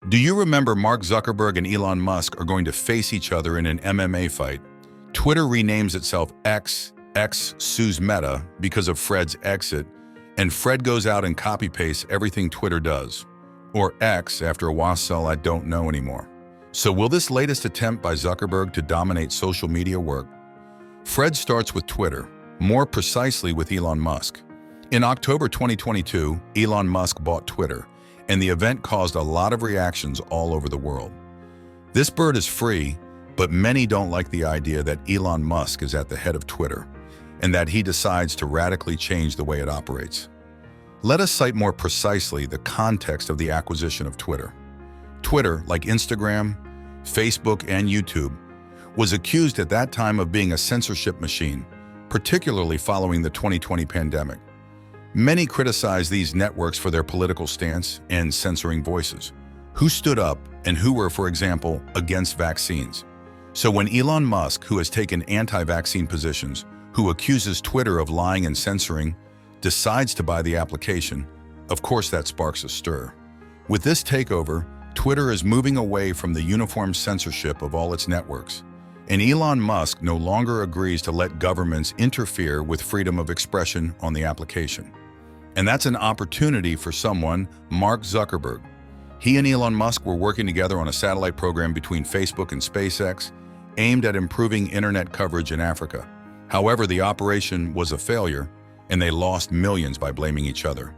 Do you remember Mark Zuckerberg and Elon Musk are going to face each other in an MMA fight? Twitter renames itself X sues Meta because of Fred's exit, and Fred goes out and copy-pastes everything Twitter does. Or X, after a while, I don't know anymore. So will this latest attempt by Zuckerberg to dominate social media work? Fred starts with Twitter, more precisely with Elon Musk. In October 2022, Elon Musk bought Twitter, and the event caused a lot of reactions all over the world. This bird is free, but many don't like the idea that Elon Musk is at the head of Twitter, and that he decides to radically change the way it operates. Let us cite more precisely the context of the acquisition of Twitter. Twitter, like Instagram, Facebook, and YouTube, was accused at that time of being a censorship machine, particularly following the 2020 pandemic. Many criticized these networks for their political stance and censoring voices, who stood up and who were, for example, against vaccines. So when Elon Musk, who has taken anti-vaccine positions, who accuses Twitter of lying and censoring, decides to buy the application, of course that sparks a stir. With this takeover, Twitter is moving away from the uniform censorship of all its networks, and Elon Musk no longer agrees to let governments interfere with freedom of expression on the application. And that's an opportunity for someone, Mark Zuckerberg. He and Elon Musk were working together on a satellite program between Facebook and SpaceX, aimed at improving internet coverage in Africa. However, the operation was a failure, and they lost millions by blaming each other.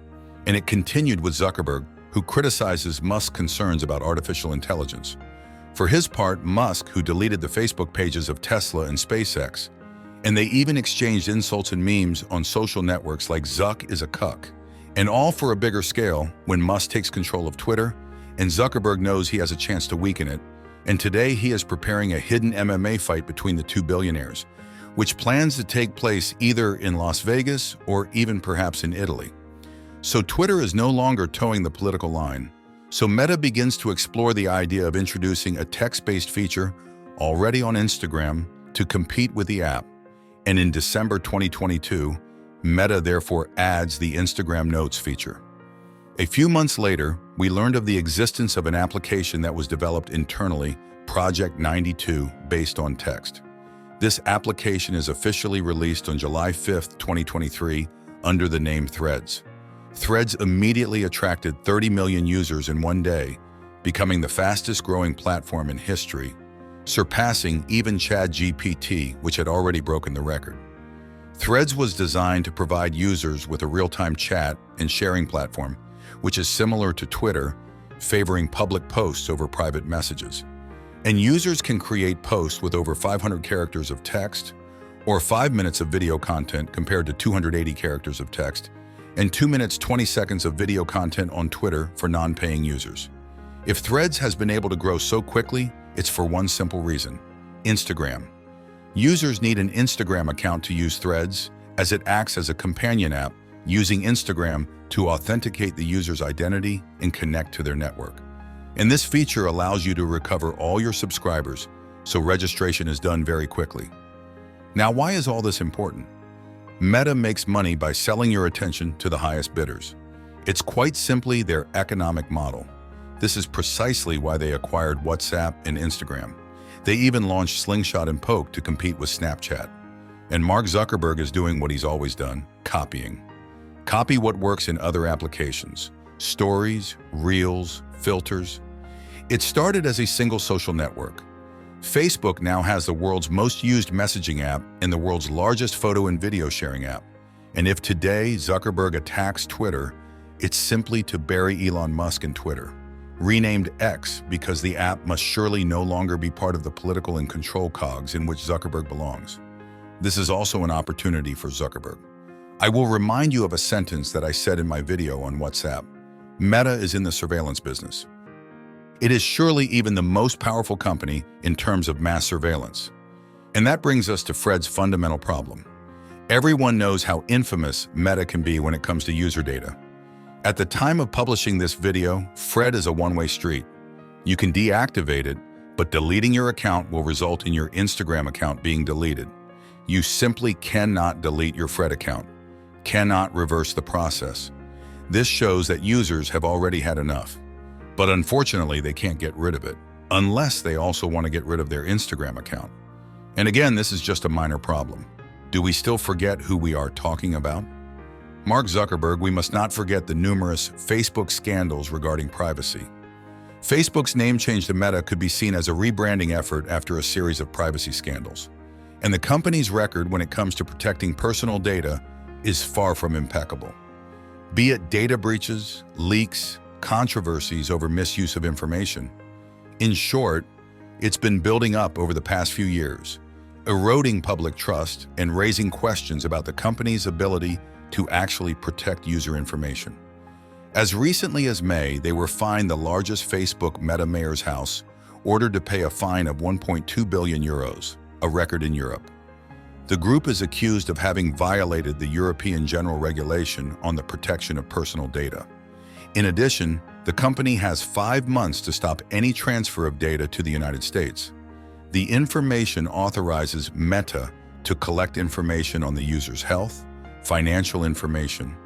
And it continued with Zuckerberg, who criticizes Musk's concerns about artificial intelligence. For his part, Musk, who deleted the Facebook pages of Tesla and SpaceX, and they even exchanged insults and memes on social networks like Zuck is a cuck. And all for a bigger scale when Musk takes control of Twitter, and Zuckerberg knows he has a chance to weaken it. And today he is preparing a hidden MMA fight between the two billionaires, which plans to take place either in Las Vegas or even perhaps in Italy. So Twitter is no longer towing the political line. So Meta begins to explore the idea of introducing a text-based feature already on Instagram to compete with the app. And in December 2022, Meta therefore adds the Instagram Notes feature. A few months later, we learned of the existence of an application that was developed internally, Project 92, based on text. This application is officially released on July 5, 2023, under the name Threads. Threads immediately attracted 30 million users in one day, becoming the fastest-growing platform in history, surpassing even ChatGPT, which had already broken the record. Threads was designed to provide users with a real-time chat and sharing platform, which is similar to Twitter, favoring public posts over private messages. And users can create posts with over 500 characters of text or 5 minutes of video content compared to 280 characters of text, and 2 minutes 20 seconds of video content on Twitter for non-paying users. If Threads has been able to grow so quickly, it's for one simple reason: Instagram. Users need an Instagram account to use Threads, as it acts as a companion app, using Instagram to authenticate the user's identity and connect to their network. And this feature allows you to recover all your subscribers, so registration is done very quickly. Now, why is all this important? Meta makes money by selling your attention to the highest bidders. It's quite simply their economic model. This is precisely why they acquired WhatsApp and Instagram. They even launched Slingshot and Poke to compete with Snapchat. And Mark Zuckerberg is doing what he's always done: copying. Copy what works in other applications: stories, reels, filters. It started as a single social network. Facebook now has the world's most used messaging app and the world's largest photo and video sharing app. And if today Zuckerberg attacks Twitter, it's simply to bury Elon Musk and Twitter. Renamed X because the app must surely no longer be part of the political and control cogs in which Zuckerberg belongs. This is also an opportunity for Zuckerberg. I will remind you of a sentence that I said in my video on WhatsApp. Meta is in the surveillance business. It is surely even the most powerful company in terms of mass surveillance. And that brings us to Fred's fundamental problem. Everyone knows how infamous Meta can be when it comes to user data. At the time of publishing this video, Fred is a one-way street. You can deactivate it, but deleting your account will result in your Instagram account being deleted. You simply cannot delete your Fred account, cannot reverse the process. This shows that users have already had enough. But unfortunately, they can't get rid of it, unless they also want to get rid of their Instagram account. And again, this is just a minor problem. Do we still forget who we are talking about? Mark Zuckerberg. We must not forget the numerous Facebook scandals regarding privacy. Facebook's name change to Meta could be seen as a rebranding effort after a series of privacy scandals. And the company's record when it comes to protecting personal data is far from impeccable. Be it data breaches, leaks, controversies over misuse of information. In short, it's been building up over the past few years, eroding public trust and raising questions about the company's ability to actually protect user information. As recently as May, they were fined the largest Facebook Meta mayor's house, ordered to pay a fine of 1.2 billion euros, a record in Europe. The group is accused of having violated the European General Regulation on the protection of personal data. In addition, the company has 5 months to stop any transfer of data to the United States. The information authorizes Meta to collect information on the user's health, financial information,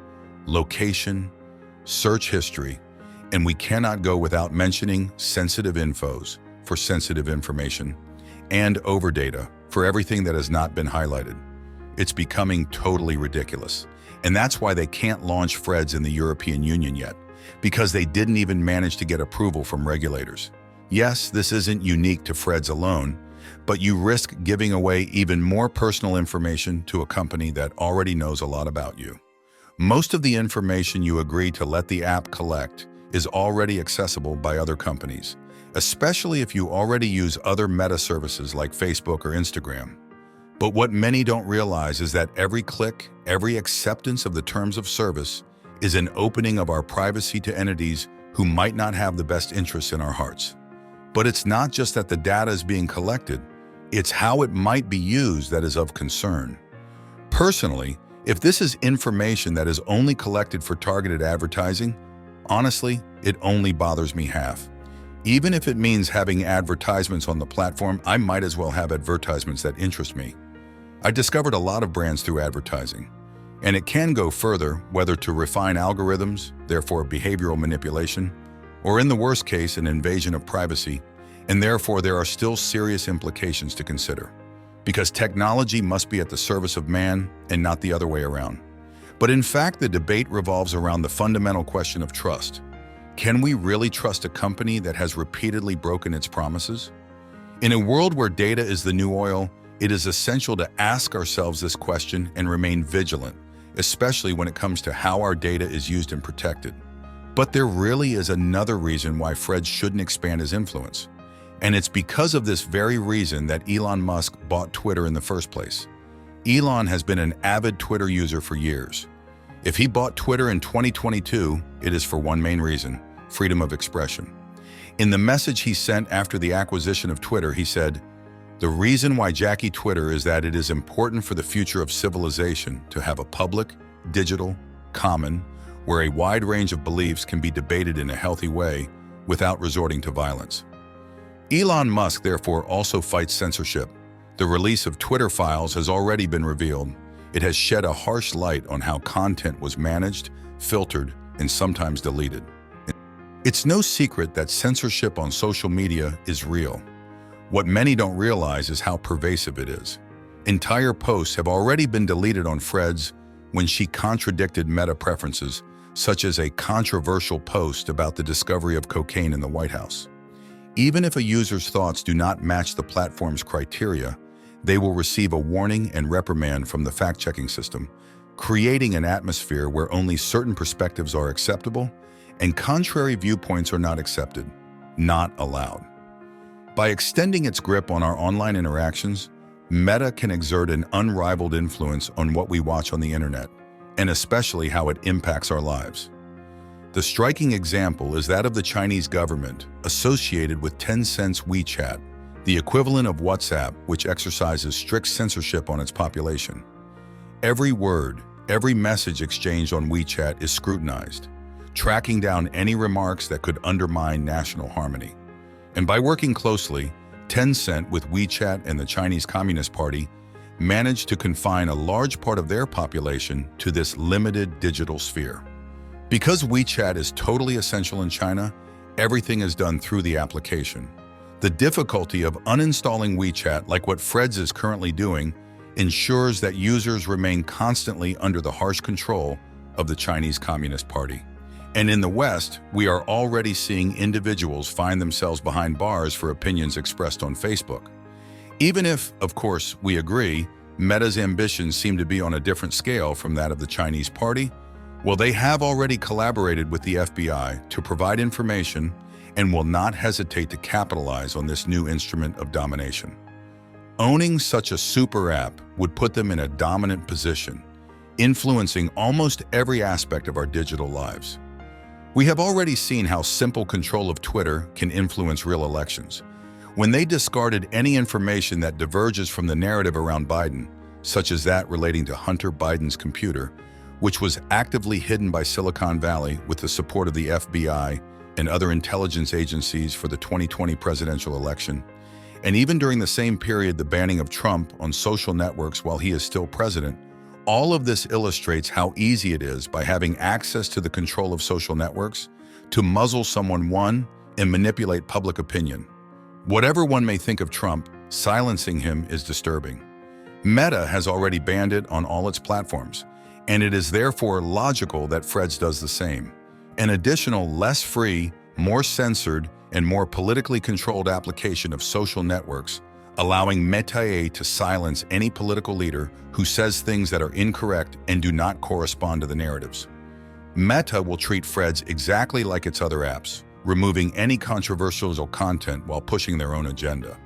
location, search history, and we cannot go without mentioning sensitive infos for sensitive information and over data for everything that has not been highlighted. It's becoming totally ridiculous. And that's why they can't launch Threads in the European Union yet, because they didn't even manage to get approval from regulators. Yes, this isn't unique to Threads alone, but you risk giving away even more personal information to a company that already knows a lot about you. Most of the information you agree to let the app collect is already accessible by other companies, especially if you already use other meta services like Facebook or Instagram. But what many don't realize is that every click, every acceptance of the terms of service is an opening of our privacy to entities who might not have the best interests in our hearts. But it's not just that the data is being collected, it's how it might be used that is of concern. Personally, if this is information that is only collected for targeted advertising, honestly, it only bothers me half. Even if it means having advertisements on the platform, I might as well have advertisements that interest me. I discovered a lot of brands through advertising, and it can go further, whether to refine algorithms, therefore behavioral manipulation, or in the worst case, an invasion of privacy, and therefore there are still serious implications to consider. Because technology must be at the service of man and not the other way around. But in fact, the debate revolves around the fundamental question of trust. Can we really trust a company that has repeatedly broken its promises? In a world where data is the new oil, it is essential to ask ourselves this question and remain vigilant, especially when it comes to how our data is used and protected. But there really is another reason why Fred shouldn't expand his influence. And it's because of this very reason that Elon Musk bought Twitter in the first place. Elon has been an avid Twitter user for years. If he bought Twitter in 2022, it is for one main reason: freedom of expression. In the message he sent after the acquisition of Twitter, he said, "The reason why Jackie Twitter is that it is important for the future of civilization to have a public, digital, common, where a wide range of beliefs can be debated in a healthy way without resorting to violence." Elon Musk therefore also fights censorship. The release of Twitter files has already been revealed. It has shed a harsh light on how content was managed, filtered, and sometimes deleted. It's no secret that censorship on social media is real. What many don't realize is how pervasive it is. Entire posts have already been deleted on Threads when she contradicted Meta preferences, such as a controversial post about the discovery of cocaine in the White House. Even if a user's thoughts do not match the platform's criteria, they will receive a warning and reprimand from the fact-checking system, creating an atmosphere where only certain perspectives are acceptable and contrary viewpoints are not accepted, not allowed. By extending its grip on our online interactions, Meta can exert an unrivaled influence on what we watch on the internet, and especially how it impacts our lives. The striking example is that of the Chinese government associated with Tencent's WeChat, the equivalent of WhatsApp, which exercises strict censorship on its population. Every word, every message exchanged on WeChat is scrutinized, tracking down any remarks that could undermine national harmony. And by working closely, Tencent with WeChat and the Chinese Communist Party managed to confine a large part of their population to this limited digital sphere. Because WeChat is totally essential in China, everything is done through the application. The difficulty of uninstalling WeChat, like what Freds is currently doing, ensures that users remain constantly under the harsh control of the Chinese Communist Party. And in the West, we are already seeing individuals find themselves behind bars for opinions expressed on Facebook. Even if, of course, we agree, Meta's ambitions seem to be on a different scale from that of the Chinese Party, well, they have already collaborated with the FBI to provide information and will not hesitate to capitalize on this new instrument of domination. Owning such a super app would put them in a dominant position, influencing almost every aspect of our digital lives. We have already seen how simple control of Twitter can influence real elections. When they discarded any information that diverges from the narrative around Biden, such as that relating to Hunter Biden's computer, which was actively hidden by Silicon Valley with the support of the FBI and other intelligence agencies for the 2020 presidential election, and even during the same period the banning of Trump on social networks while he is still president, all of this illustrates how easy it is, by having access to the control of social networks, to muzzle someone and manipulate public opinion. Whatever one may think of Trump, silencing him is disturbing. Meta has already banned it on all its platforms, and it is therefore logical that Freds does the same. An additional, less free, more censored, and more politically controlled application of social networks, allowing Meta to silence any political leader who says things that are incorrect and do not correspond to the narratives. Meta will treat Freds exactly like its other apps, removing any controversial content while pushing their own agenda.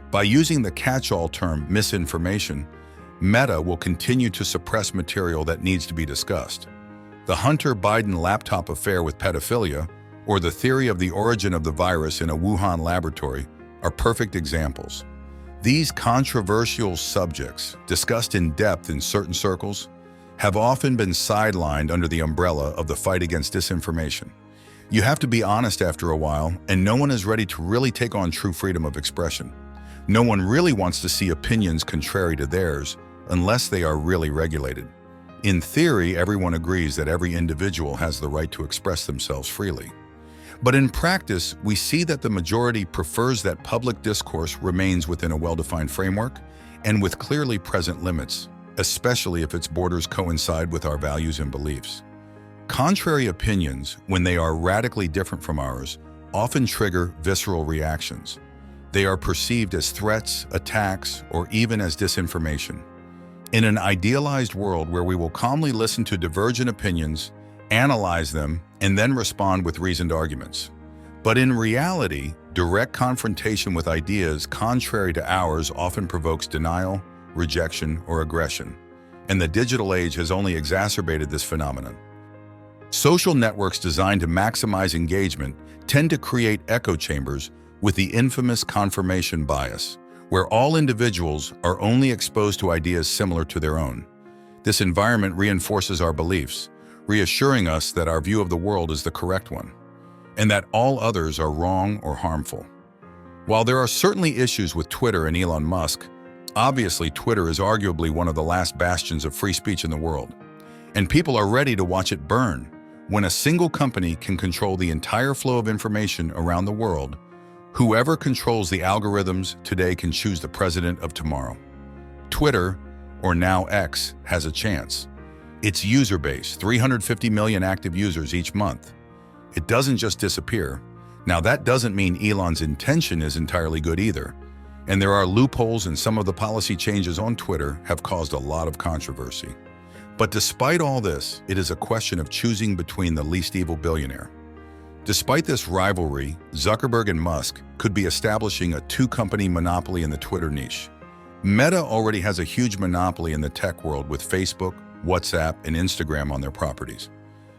By using the catch-all term misinformation, Meta will continue to suppress material that needs to be discussed. The Hunter Biden laptop affair with pedophilia, or the theory of the origin of the virus in a Wuhan laboratory, are perfect examples. These controversial subjects, discussed in depth in certain circles, have often been sidelined under the umbrella of the fight against disinformation. You have to be honest after a while, and no one is ready to really take on true freedom of expression. No one really wants to see opinions contrary to theirs unless they are really regulated. In theory, everyone agrees that every individual has the right to express themselves freely. But in practice, we see that the majority prefers that public discourse remains within a well-defined framework and with clearly present limits, especially if its borders coincide with our values and beliefs. Contrary opinions, when they are radically different from ours, often trigger visceral reactions. They are perceived as threats, attacks, or even as disinformation. In an idealized world where we will calmly listen to divergent opinions, analyze them, and then respond with reasoned arguments. But in reality, direct confrontation with ideas contrary to ours often provokes denial, rejection, or aggression, and the digital age has only exacerbated this phenomenon. Social networks designed to maximize engagement tend to create echo chambers with the infamous confirmation bias, where all individuals are only exposed to ideas similar to their own. This environment reinforces our beliefs, reassuring us that our view of the world is the correct one, and that all others are wrong or harmful. While there are certainly issues with Twitter and Elon Musk, obviously Twitter is arguably one of the last bastions of free speech in the world, and people are ready to watch it burn. When a single company can control the entire flow of information around the world, whoever controls the algorithms today can choose the president of tomorrow. Twitter, or now X, has a chance. Its user base, 350 million active users each month. It doesn't just disappear. Now that doesn't mean Elon's intention is entirely good either. And there are loopholes, and some of the policy changes on Twitter have caused a lot of controversy. But despite all this, it is a question of choosing between the least evil billionaire. Despite this rivalry, Zuckerberg and Musk could be establishing a two-company monopoly in the Twitter niche. Meta already has a huge monopoly in the tech world with Facebook, WhatsApp, and Instagram on their properties.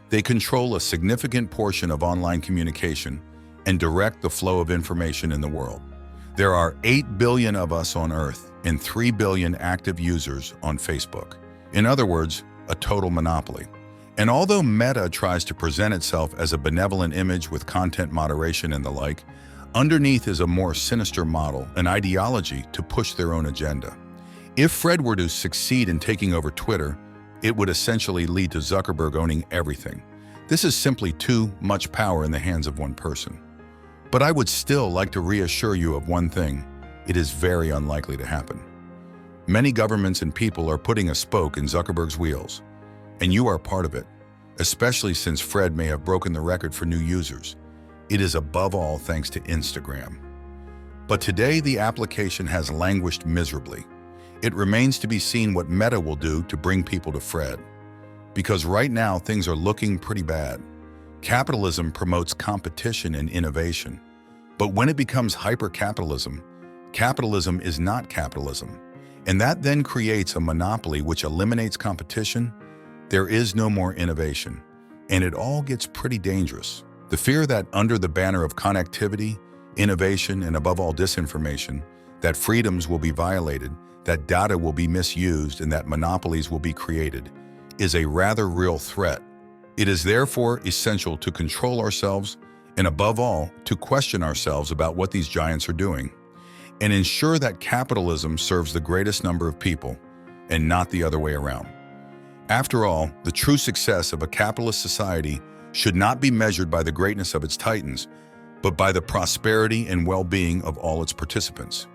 They control a significant portion of online communication and direct the flow of information in the world. There are 8 billion of us on Earth and 3 billion active users on Facebook. In other words, a total monopoly. And although Meta tries to present itself as a benevolent image with content moderation and the like, underneath is a more sinister model, an ideology to push their own agenda. If Fred were to succeed in taking over Twitter, it would essentially lead to Zuckerberg owning everything. This is simply too much power in the hands of one person. But I would still like to reassure you of one thing: it is very unlikely to happen. Many governments and people are putting a spoke in Zuckerberg's wheels, and you are part of it, especially since Fred may have broken the record for new users. It is above all thanks to Instagram. But today the application has languished miserably. It remains to be seen what Meta will do to bring people to Fred. Because right now things are looking pretty bad. Capitalism promotes competition and innovation. But when it becomes hyper-capitalism, capitalism is not capitalism. And that then creates a monopoly which eliminates competition. There is no more innovation. And it all gets pretty dangerous. The fear that under the banner of connectivity, innovation, and above all disinformation, that freedoms will be violated, that data will be misused, and that monopolies will be created, is a rather real threat. It is therefore essential to control ourselves and above all, to question ourselves about what these giants are doing and ensure that capitalism serves the greatest number of people and not the other way around. After all, the true success of a capitalist society should not be measured by the greatness of its titans, but by the prosperity and well-being of all its participants.